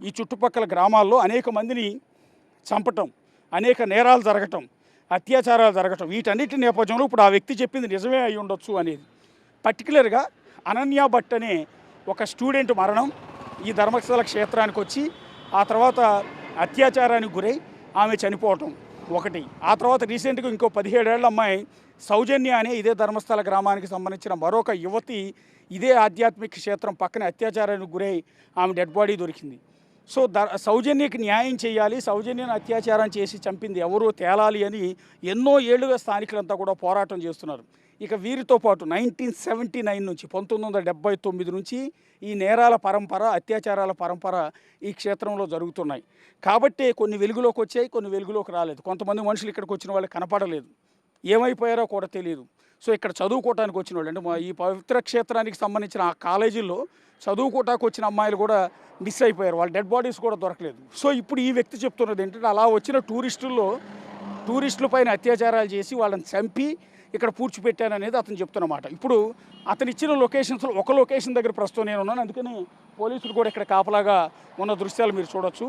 ఈ చుట్టుపక్కల గ్రామాల్లో అనేక మందిని చంపటం, అనేక నేరాలు జరగటం, అత్యాచారాలు జరగటం, వీటన్నిటి నేపథ్యంలో ఇప్పుడు ఆ వ్యక్తి చెప్పింది నిజమే అయి ఉండొచ్చు అనేది. పర్టికులర్గా అనన్య భట్ అనే ఒక స్టూడెంట్ మరణం, ఈ ధర్మస్థల క్షేత్రానికి వచ్చి ఆ తర్వాత అత్యాచారానికి గురై ఆమె చనిపోవటం ఒకటి. ఆ తర్వాత రీసెంట్గా ఇంకో 17 ఏళ్ల అమ్మాయి సౌజన్య అనే ఇదే ధర్మస్థల గ్రామానికి సంబంధించిన మరొక యువతి ఇదే ఆధ్యాత్మిక క్షేత్రం పక్కన అత్యాచారానికి గురై ఆమె డెడ్ బాడీ దొరికింది. సో సౌజన్యకి న్యాయం చేయాలి, సౌజన్యను అత్యాచారం చేసి చంపింది ఎవరో తేలాలి అని ఎన్నో ఏళ్లుగా స్థానికులంతా కూడా పోరాటం చేస్తున్నారు. ఇక వీరితో పాటు 1979 నుంచి 1979 నుంచి ఈ నేరాల పరంపర, అత్యాచారాల పరంపర ఈ క్షేత్రంలో జరుగుతున్నాయి. కాబట్టే కొన్ని వెలుగులోకి వచ్చాయి, కొన్ని వెలుగులోకి రాలేదు. కొంతమంది మనుషులు ఇక్కడికి వచ్చిన వాళ్ళు కనపడలేదు, ఏమైపోయారో కూడా తెలియదు. సో ఇక్కడ చదువుకోవటానికి వచ్చిన వాళ్ళు, అంటే ఈ పవిత్ర క్షేత్రానికి సంబంధించిన ఆ కాలేజీల్లో చదువుకోవటానికి వచ్చిన అమ్మాయిలు కూడా మిస్ అయిపోయారు, వాళ్ళ డెడ్ బాడీస్ కూడా దొరకలేదు. సో ఇప్పుడు ఈ వ్యక్తి చెప్తున్నది ఏంటంటే అలా వచ్చిన టూరిస్టుల పైన అత్యాచారాలు చేసి వాళ్ళని చంపి ఇక్కడ పూడ్చిపెట్టాననేది అతను చెప్తున్నమాట. ఇప్పుడు అతను ఇచ్చిన లొకేషన్స్లో ఒక లొకేషన్ దగ్గర ప్రస్తుతం నేను ఉన్నాను, అందుకని పోలీసులు కూడా ఇక్కడ కాపలాగా ఉన్న దృశ్యాలు మీరు చూడొచ్చు.